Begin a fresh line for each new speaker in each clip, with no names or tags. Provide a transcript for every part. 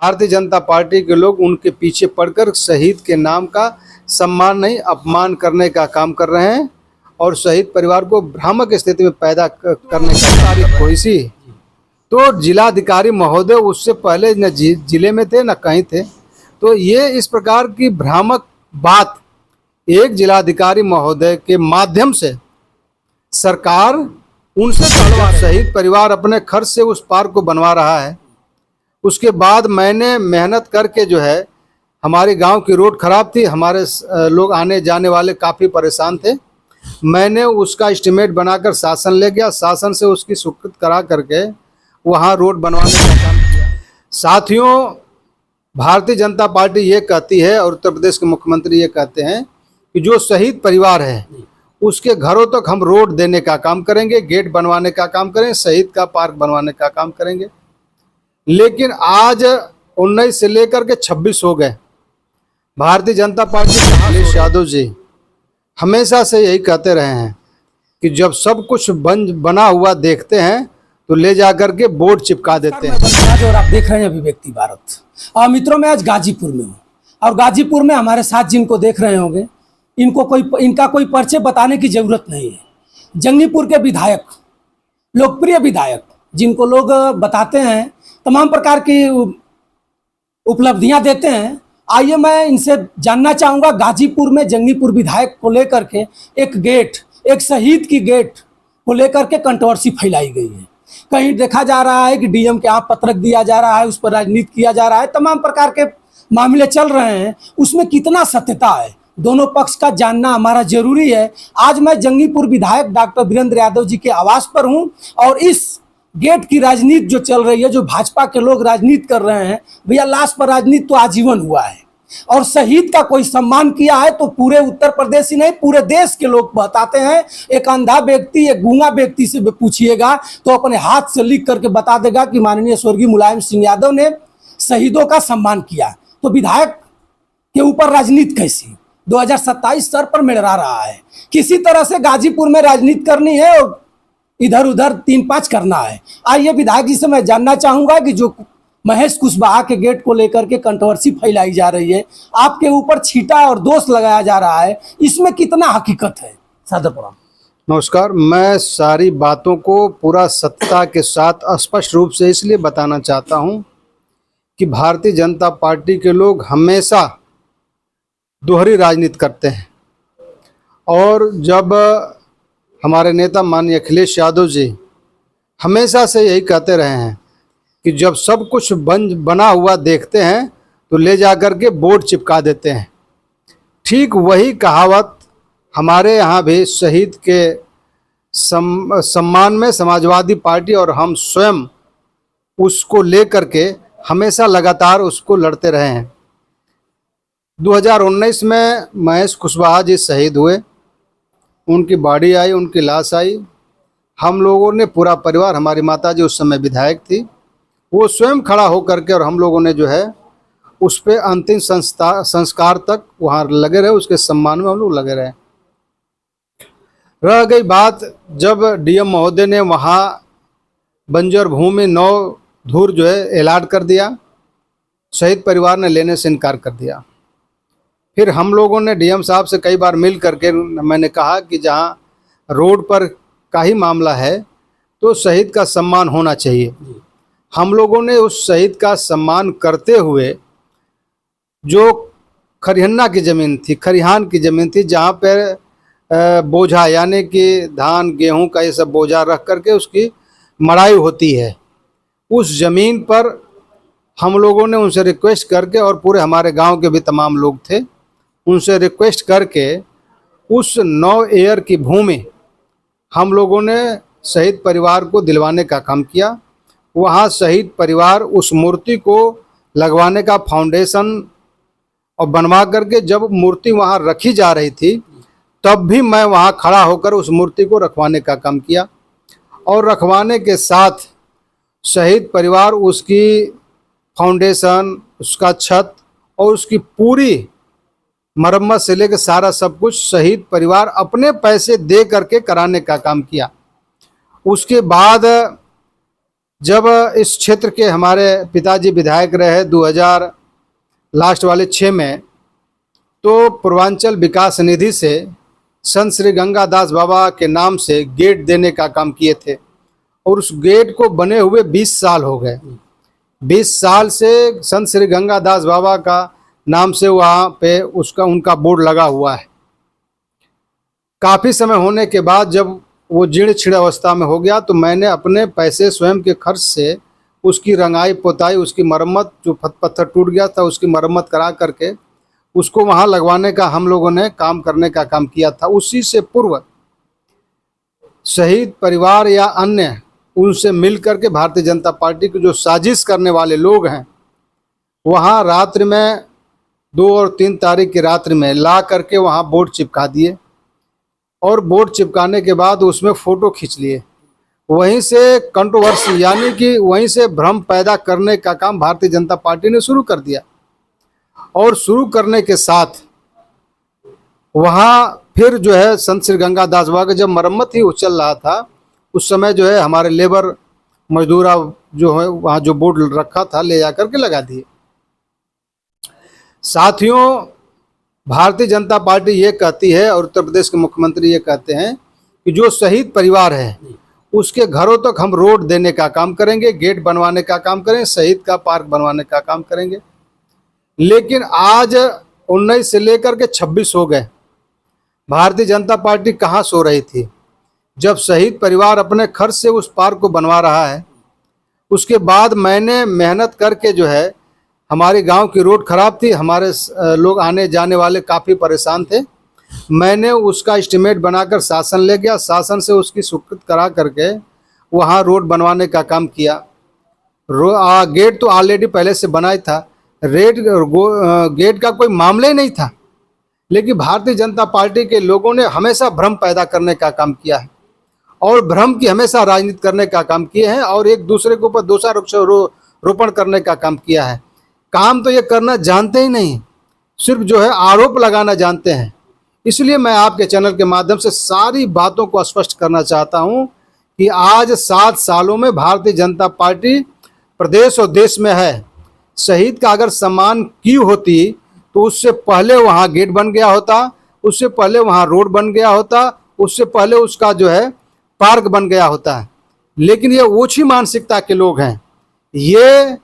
Bharatiya Janata party के लोग उनके पीछे पड़कर शहीद के नाम का सम्मान नहीं अपमान करने का काम कर रहे हैं और शहीद परिवार को भ्रामक स्थिति में पैदा करने का तारीख हुई सी। तो जिलाधिकारी महोदय उससे पहले न जिले में थे न कहीं थे। तो ये इस प्रकार की भ्रामक बात एक जिलाधिकारी महोदय के माध्यम से सरकार उनसे कहलवा, शहीद परिवार अपने खर्च से उस पार्क को बनवा रहा है। उसके बाद मैंने मेहनत करके जो है, हमारे गांव की रोड खराब थी, हमारे लोग आने जाने वाले काफ़ी परेशान थे। मैंने उसका एस्टीमेट बनाकर शासन ले गया, शासन से उसकी स्वीकृत करा करके वहां रोड बनवाने का काम किया। साथियों, भारतीय जनता पार्टी ये कहती है और उत्तर प्रदेश के मुख्यमंत्री ये कहते हैं कि जो शहीद परिवार है उसके घरों तक हम रोड देने का काम करेंगे, गेट बनवाने का काम करेंगे, शहीद का पार्क बनवाने का काम करेंगे। लेकिन आज 19 से लेकर के 26 हो गए। भारतीय जनता पार्टी के अखिलेश यादव जी हमेशा से यही कहते रहे हैं कि जब सब कुछ बना हुआ देखते हैं तो ले जाकर के बोर्ड चिपका देते हैं।
और आप देख रहे हैं अभिव्यक्ति भारत। और मित्रों, मैं आज गाजीपुर में हूँ और गाजीपुर में हमारे साथ जिनको देख रहे होंगे इनका कोई परिचय बताने की जरूरत नहीं है। जंगीपुर के विधायक, लोकप्रिय विधायक, जिनको लोग बताते हैं, तमाम प्रकार की उपलब्धियां देते हैं। आइए मैं इनसे जानना चाहूँगा, गाजीपुर में जंगीपुर विधायक को लेकर के एक शहीद की गेट को लेकर के कंट्रोवर्सी फैलाई गई है। कहीं देखा जा रहा है कि डीएम के यहाँ पत्रक दिया जा रहा है, उस पर राजनीति किया जा रहा है, तमाम प्रकार के मामले चल रहे हैं। उसमें कितना सत्यता है, दोनों पक्ष का जानना हमारा जरूरी है। आज मैं जंगीपुर विधायक डॉक्टर वीरेंद्र यादव जी के आवास पर हूं और इस गेट की राजनीति जो चल रही है, जो भाजपा के लोग राजनीति कर रहे हैं, भैया लाश पर राजनीति तो आजीवन हुआ है। और शहीद का कोई सम्मान किया है तो पूरे उत्तर प्रदेश ही नहीं, पूरे देश के लोग बताते हैं। एक अंधा व्यक्ति, एक गूंगा व्यक्ति से पूछिएगा तो अपने हाथ से लिख करके बता देगा कि माननीय स्वर्गीय मुलायम सिंह यादव ने शहीदों का सम्मान किया। तो विधायक के ऊपर राजनीति कैसी 2027 सर पर मंडरा रहा है। किसी तरह से गाजीपुर में राजनीति करनी है और इधर उधर 3-5 करना है। आइए विधायक जी से मैं जानना चाहूंगा कि जो महेश कुशवाहा के गेट को लेकर के कंट्रोवर्सी फैलाई जा रही है, आपके ऊपर छीटा और दोष लगाया जा रहा है, इसमें कितना हकीकत है? सादर प्रणाम।
नमस्कार। मैं सारी बातों को पूरा सत्यता के साथ स्पष्ट रूप से इसलिए बताना चाहता हूं कि भारतीय जनता पार्टी के लोग हमेशा दोहरी राजनीति करते हैं। और जब हमारे नेता माननीय अखिलेश यादव जी हमेशा से यही कहते रहे हैं कि जब सब कुछ बना हुआ देखते हैं तो ले जाकर के बोर्ड चिपका देते हैं। ठीक वही कहावत हमारे यहाँ भी शहीद के सम्मान में समाजवादी पार्टी और हम स्वयं उसको लेकर के हमेशा लगातार उसको लड़ते रहे हैं। 2019 में महेश कुशवाहा जी शहीद हुए, उनकी बॉडी आई, उनकी लाश आई। हम लोगों ने पूरा परिवार, हमारी माता जी उस समय विधायक थी, वो स्वयं खड़ा होकर के और हम लोगों ने जो है उस पर अंतिम संस्कार तक वहाँ लगे रहे, उसके सम्मान में हम लोग लगे रहे। रह गई बात जब डीएम महोदय ने वहाँ बंजर भूमि 9 धूर जो है एलाट कर दिया, शहीद परिवार ने लेने से इनकार कर दिया। फिर हम लोगों ने डीएम साहब से कई बार मिल करके मैंने कहा कि जहाँ रोड पर का ही मामला है तो शहीद का सम्मान होना चाहिए। हम लोगों ने उस शहीद का सम्मान करते हुए जो खरिहन्ना की ज़मीन थी, खरिहान की ज़मीन थी, जहाँ पर बोझा यानी कि धान गेहूं का ये सब बोझा रख करके उसकी मड़ाई होती है, उस ज़मीन पर हम लोगों ने उनसे रिक्वेस्ट करके, और पूरे हमारे गांव के भी तमाम लोग थे, उनसे रिक्वेस्ट करके उस 9 एकड़ की भूमि हम लोगों ने शहीद परिवार को दिलवाने का काम किया। वहाँ शहीद परिवार उस मूर्ति को लगवाने का फाउंडेशन और बनवा करके जब मूर्ति वहाँ रखी जा रही थी तब भी मैं वहाँ खड़ा होकर उस मूर्ति को रखवाने का काम किया। और रखवाने के साथ शहीद परिवार उसकी फाउंडेशन, उसका छत और उसकी पूरी मरम्मत से लेकर सारा सब कुछ शहीद परिवार अपने पैसे दे करके कराने का काम किया। उसके बाद जब इस क्षेत्र के हमारे पिताजी विधायक रहे 2000 लास्ट वाले 6 में, तो पूर्वांचल विकास निधि से संत श्री गंगादास बाबा के नाम से गेट देने का काम किए थे और उस गेट को बने हुए 20 साल हो गए। 20 साल से संत श्री गंगादास बाबा का नाम से वहाँ पे उनका बोर्ड लगा हुआ है। काफ़ी समय होने के बाद जब वो जीर्ण छीण अवस्था में हो गया तो मैंने अपने पैसे स्वयं के खर्च से उसकी रंगाई पोताई, उसकी मरम्मत, जो पत्थर टूट गया था उसकी मरम्मत करा करके उसको वहाँ लगवाने का हम लोगों ने काम करने का काम किया था। उसी से पूर्व शहीद परिवार या अन्य उनसे मिल करके भारतीय जनता पार्टी के जो साजिश करने वाले लोग हैं, वहाँ रात्रि में 2 और 3 तारीख की रात्रि में ला करके वहाँ बोर्ड चिपका दिए और बोर्ड चिपकाने के बाद उसमें फ़ोटो खींच लिए। वहीं से कंट्रोवर्सी यानी कि वहीं से भ्रम पैदा करने का काम भारतीय जनता पार्टी ने शुरू कर दिया और शुरू करने के साथ वहाँ फिर जो है संत श्री गंगादास बाबा का जब मरम्मत ही चल रहा था उस समय जो है हमारे लेबर मजदूरा जो है वहाँ जो बोर्ड रखा था ले जा करके लगा दिए। साथियों, भारतीय जनता पार्टी ये कहती है और उत्तर प्रदेश के मुख्यमंत्री ये कहते हैं कि जो शहीद परिवार है उसके घरों तक हम रोड देने का काम करेंगे, गेट बनवाने का काम करेंगे, शहीद का पार्क बनवाने का काम करेंगे। लेकिन आज 19 से लेकर के 26 हो गए, भारतीय जनता पार्टी कहाँ सो रही थी? जब शहीद परिवार अपने खर्च से उस पार्क को बनवा रहा है, उसके बाद मैंने मेहनत करके जो है, हमारे गांव की रोड खराब थी, हमारे लोग आने जाने वाले काफ़ी परेशान थे, मैंने उसका एस्टीमेट बनाकर शासन ले गया, शासन से उसकी स्वीकृत करा करके वहाँ रोड बनवाने का काम किया। गेट तो ऑलरेडी पहले से बना ही था, गेट का कोई मामला ही नहीं था, लेकिन भारतीय जनता पार्टी के लोगों ने हमेशा भ्रम पैदा करने का काम किया है और भ्रम की हमेशा राजनीति करने का काम किए हैं और एक दूसरे के ऊपर दोषारोपण करने का काम किया है। काम तो ये करना जानते ही नहीं, सिर्फ जो है आरोप लगाना जानते हैं। इसलिए मैं आपके चैनल के माध्यम से सारी बातों को स्पष्ट करना चाहता हूं कि आज 7 सालों में भारतीय जनता पार्टी प्रदेश और देश में है। शहीद का अगर सम्मान की होती तो उससे पहले वहाँ गेट बन गया होता, उससे पहले वहाँ रोड बन गया होता, उससे पहले उसका जो है पार्क बन गया होता है। लेकिन ये ओछी मानसिकता के लोग हैं, ये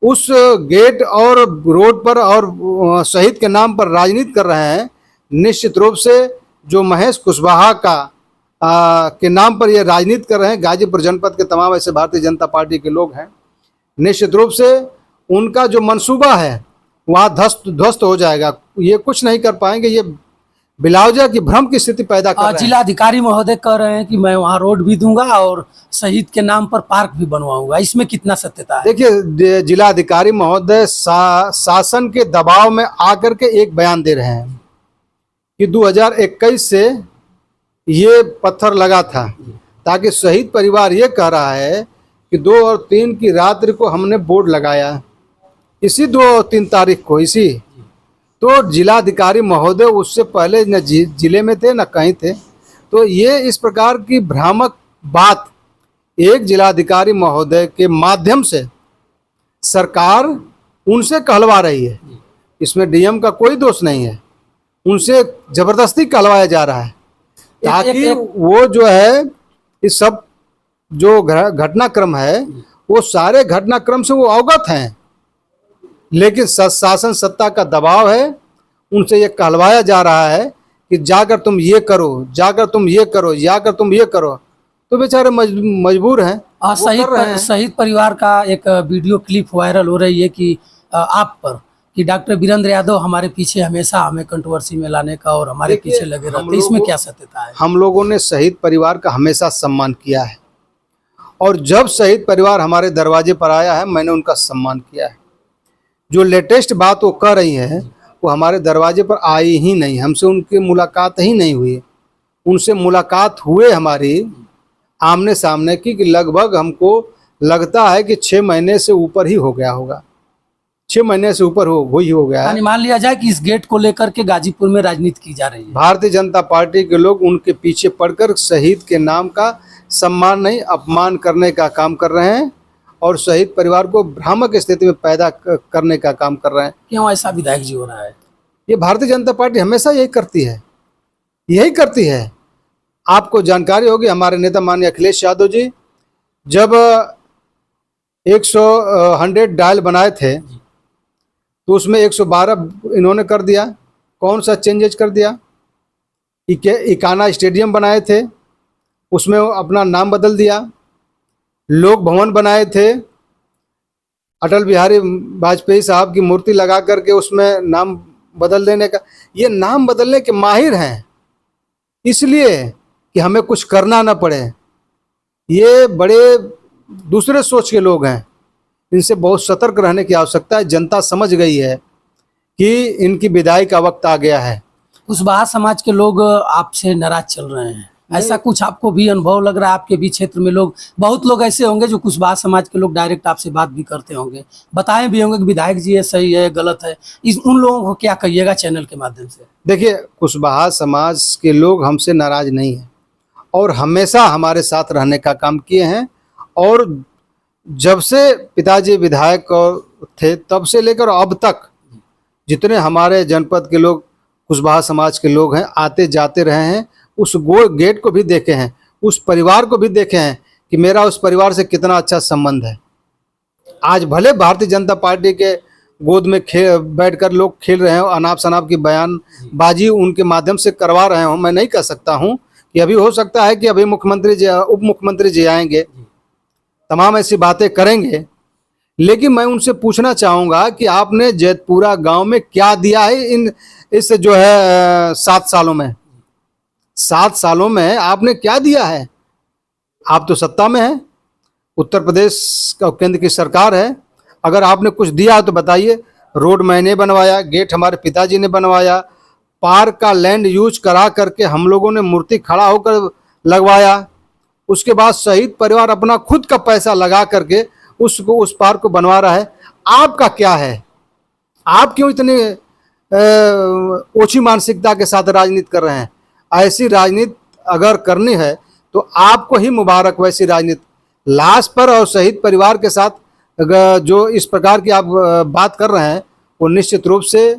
उस गेट और रोड पर और शहीद के नाम पर राजनीति कर रहे हैं। निश्चित रूप से जो महेश कुशवाहा के नाम पर ये राजनीति कर रहे हैं, गाजीपुर जनपद के तमाम ऐसे भारतीय जनता पार्टी के लोग हैं, निश्चित रूप से उनका जो मंसूबा है वहाँ ध्वस्त हो जाएगा। ये कुछ नहीं कर पाएंगे, ये बिलावजा की भ्रम की स्थिति पैदा कर रहे हैं।
जिलाधिकारी महोदय कह रहे हैं कि मैं वहाँ रोड भी दूंगा और शहीद के नाम पर पार्क भी बनवाऊंगा, इसमें कितना सत्यता है?
देखिए, जिलाधिकारी महोदय शासन के दबाव में आकर के एक बयान दे रहे हैं कि 2021 से ये पत्थर लगा था, ताकि शहीद परिवार ये कह रहा है कि 2 और 3 की रात्रि को हमने बोर्ड लगाया, इसी 2 और 3 तारीख को इसी, तो जिलाधिकारी महोदय उससे पहले न जिले में थे न कहीं थे। तो ये इस प्रकार की भ्रामक बात एक जिलाधिकारी महोदय के माध्यम से सरकार उनसे कहलवा रही है। इसमें डीएम का कोई दोष नहीं है, उनसे जबरदस्ती कहलवाया जा रहा है ताकि वो जो है इस सब जो घटनाक्रम है वो सारे घटनाक्रम से वो अवगत हैं, लेकिन शासन सत्ता का दबाव है, उनसे ये कहलवाया जा रहा है कि जाकर तुम ये करो, जाकर तुम ये करो, जाकर तुम ये करो, तो बेचारे मजबूर हैं।
शहीद परिवार का एक वीडियो क्लिप वायरल हो रही है कि आप पर कि डॉक्टर वीरेंद्र यादव हमारे पीछे हमेशा हमें कंट्रोवर्सी में लाने का और हमारे पीछे लगे रहते, इसमें क्या सत्यता है?
हम लोगों ने शहीद परिवार का हमेशा सम्मान किया है और जब शहीद परिवार हमारे दरवाजे पर आया है मैंने उनका सम्मान किया है। जो लेटेस्ट बात वो कर रही है वो हमारे दरवाजे पर आई ही नहीं, हमसे उनकी मुलाकात ही नहीं हुई। उनसे मुलाकात हुए हमारी आमने सामने की कि लगभग हमको लगता है कि 6 महीने से ऊपर ही हो गया होगा, 6 महीने से ऊपर हो गया है।
मान लिया जाए कि इस गेट को लेकर के गाजीपुर में राजनीति की जा रही है।
भारतीय जनता पार्टी के लोग उनके पीछे पड़कर शहीद के नाम का सम्मान नहीं अपमान करने का काम कर रहे हैं और शहीद परिवार को भ्रामक स्थिति में पैदा करने का काम कर रहे हैं।
क्यों ऐसा विधायक जी हो रहा है?
ये भारतीय जनता पार्टी हमेशा यही करती है। आपको जानकारी होगी, हमारे नेता माननीय अखिलेश यादव जी जब 100 डायल बनाए थे तो उसमें 112 इन्होंने कर दिया। कौन सा चेंजेज कर दिया? इकाना स्टेडियम बनाए थे, उसमें अपना नाम बदल दिया। लोक भवन बनाए थे, अटल बिहारी वाजपेयी साहब की मूर्ति लगा करके उसमें नाम बदल देने का। ये नाम बदलने के माहिर हैं, इसलिए कि हमें कुछ करना ना पड़े। ये बड़े दूसरे सोच के लोग हैं, इनसे बहुत सतर्क रहने की आवश्यकता है। जनता समझ गई है कि इनकी विदाई का वक्त आ गया है।
कुशवाहा समाज के लोग आपसे नाराज चल रहे हैं, ऐसा कुछ आपको भी अनुभव लग रहा है? आपके भी क्षेत्र में लोग, बहुत लोग ऐसे होंगे जो कुशवाहा समाज के लोग डायरेक्ट आपसे बात भी करते होंगे, बताए भी होंगे कि विधायक जी ये सही है गलत है, उन लोगों को क्या कहिएगा चैनल के माध्यम से?
देखिए, कुशवाहा समाज के लोग हमसे नाराज नहीं हैं और हमेशा हमारे साथ रहने का काम किए हैं। और जब से पिताजी विधायक थे तब से लेकर अब तक जितने हमारे जनपद के लोग कुशवाहा समाज के लोग हैं आते जाते रहे हैं। उस गेट को भी देखे हैं, उस परिवार को भी देखे हैं कि मेरा उस परिवार से कितना अच्छा संबंध है। आज भले भारतीय जनता पार्टी के गोद में बैठकर लोग खेल रहे हो, अनाप शनाप की बयानबाजी उनके माध्यम से करवा रहे हो, मैं नहीं कह सकता हूं कि अभी हो सकता है कि अभी मुख्यमंत्री जी, उप मुख्यमंत्री जी आएंगे, तमाम ऐसी बातें करेंगे, लेकिन मैं उनसे पूछना चाहूँगा कि आपने जैतपुरा गांव में क्या दिया है इस जो है 7 सालों में? 7 सालों में आपने क्या दिया है? आप तो सत्ता में हैं, उत्तर प्रदेश का केंद्र की सरकार है, अगर आपने कुछ दिया है तो बताइए। रोड मैंने बनवाया, गेट हमारे पिताजी ने बनवाया, पार्क का लैंड यूज करा करके हम लोगों ने मूर्ति खड़ा होकर लगवाया। उसके बाद शहीद परिवार अपना खुद का पैसा लगा करके उस पार्क को बनवा रहा है। आपका क्या है? आप क्यों इतने ओछी मानसिकता के साथ राजनीति कर रहे हैं? ऐसी राजनीति अगर करनी है तो आपको ही मुबारक। वैसी राजनीति लाश पर और शहीद परिवार के साथ जो इस प्रकार की आप बात कर रहे हैं वो निश्चित रूप से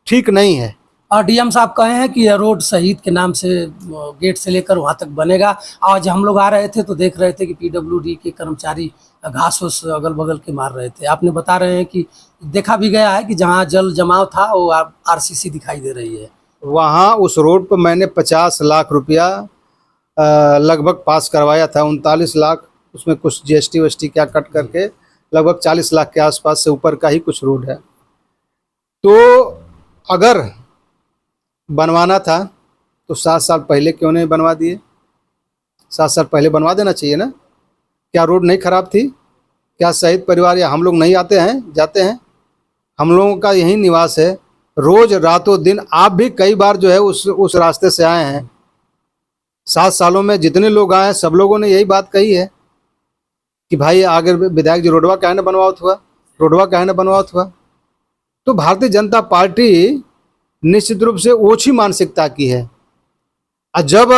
ठीक नहीं है।
और डीएम साहब कहे हैं कि यह रोड शहीद के नाम से गेट से लेकर वहाँ तक बनेगा। आज हम लोग आ रहे थे तो देख रहे थे कि पीडब्ल्यूडी के कर्मचारी घास फूस अगल बगल के मार रहे थे। आपने बता रहे हैं कि देखा भी गया है कि जहाँ जल जमाव था वो आरसीसी दिखाई दे रही है।
वहाँ उस रोड पर मैंने 50 लाख रुपया लगभग पास करवाया था। 39 लाख, उसमें कुछ जीएसटी वेस्टी क्या कट करके लगभग 40 लाख के आसपास से ऊपर का ही कुछ रोड है। तो अगर बनवाना था तो 7 साल पहले क्यों नहीं बनवा दिए? 7 साल पहले बनवा देना चाहिए ना। क्या रोड नहीं खराब थी? क्या शहीद परिवार या हम लोग नहीं आते हैं, जाते हैं? हम लोगों का यही निवास है, रोज रातों दिन। आप भी कई बार जो है उस रास्ते से आए हैं। 7 सालों में जितने लोग आए हैं सब लोगों ने यही बात कही है कि भाई आगे विधायक जी रोडवा काहे न बनवाओ हुआ, रोडवा काहे न बनवाओ हुआ। तो भारतीय जनता पार्टी निश्चित रूप से ओछी मानसिकता की है। और जब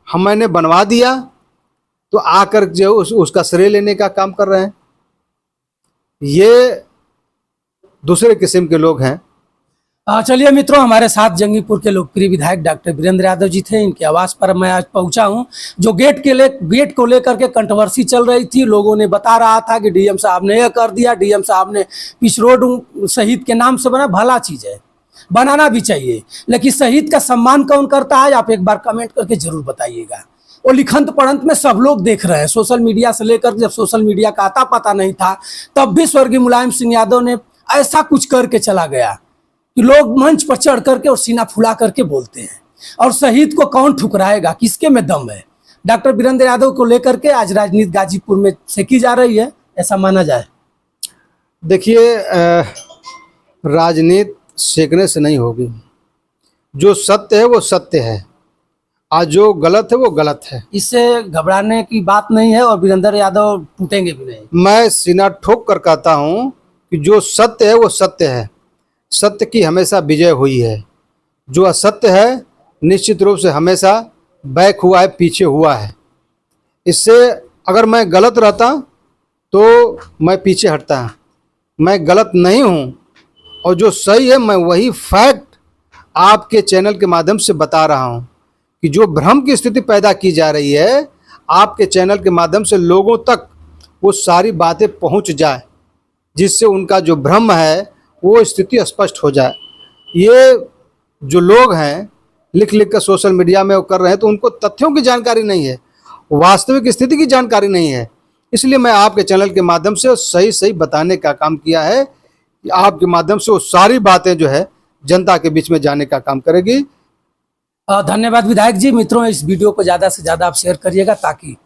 मैंने बनवा दिया तो आकर जो उसका श्रेय लेने का काम कर रहे हैं, ये दूसरे किस्म के लोग हैं।
चलिए मित्रों, हमारे साथ जंगीपुर के लोकप्रिय विधायक डॉक्टर वीरेंद्र यादव जी थे। इनके आवास पर मैं आज पहुंचा हूं। जो गेट को लेकर के कंट्रोवर्सी चल रही थी, लोगों ने बता रहा था कि डीएम साहब ने यह कर दिया, डीएम साहब ने पिच रोड शहीद के नाम से बना। भला चीज़ है, बनाना भी चाहिए, लेकिन शहीद का सम्मान कौन करता है? आप एक बार कमेंट करके जरूर बताइएगा। और लिखंत पढ़ंत में सब लोग देख रहे हैं, सोशल मीडिया से लेकर, जब सोशल मीडिया का आता पता नहीं था तब भी स्वर्गीय मुलायम सिंह यादव ने ऐसा कुछ करके चला गया कि लोग मंच पर चढ़ करके और सीना फुला करके बोलते हैं। और शहीद को कौन ठुकराएगा? किसके में दम है? डॉक्टर वीरेंद्र यादव को लेकर के आज राजनीति गाजीपुर में सेकी जा रही है, ऐसा माना जाए।
देखिए, राजनीति सेकने से नहीं होगी। जो सत्य है वो सत्य है, आज जो गलत है वो गलत है।
इससे घबराने की बात नहीं है और वीरेंद्र यादव टूटेंगे भी नहीं।
मैं सीना ठोक कर कहता हूँ कि जो सत्य है वो सत्य है। सत्य की हमेशा विजय हुई है। जो असत्य है निश्चित रूप से हमेशा बैक हुआ है, पीछे हुआ है। इससे अगर मैं गलत रहता तो मैं पीछे हटता। मैं गलत नहीं हूँ और जो सही है मैं वही फैक्ट आपके चैनल के माध्यम से बता रहा हूँ कि जो भ्रम की स्थिति पैदा की जा रही है, आपके चैनल के माध्यम से लोगों तक वो सारी बातें पहुँच जाए, जिससे उनका जो भ्रम है वो स्थिति स्पष्ट हो जाए। ये जो लोग हैं लिख लिख कर सोशल मीडिया में वो कर रहे हैं, तो उनको तथ्यों की जानकारी नहीं है, वास्तविक स्थिति की जानकारी नहीं है। इसलिए मैं आपके चैनल के माध्यम से सही सही बताने का काम किया है कि आपके माध्यम से वो सारी बातें जो है जनता के बीच में जाने का काम करेगी।
धन्यवाद विधायक जी। मित्रों, इस वीडियो को ज़्यादा से ज़्यादा आप शेयर करिएगा ताकि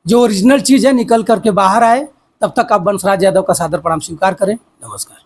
जो ओरिजिनल चीज़ है निकल करके बाहर आए। तब तक आप वंशराज यादव का सादर प्रणाम स्वीकार करें। नमस्कार।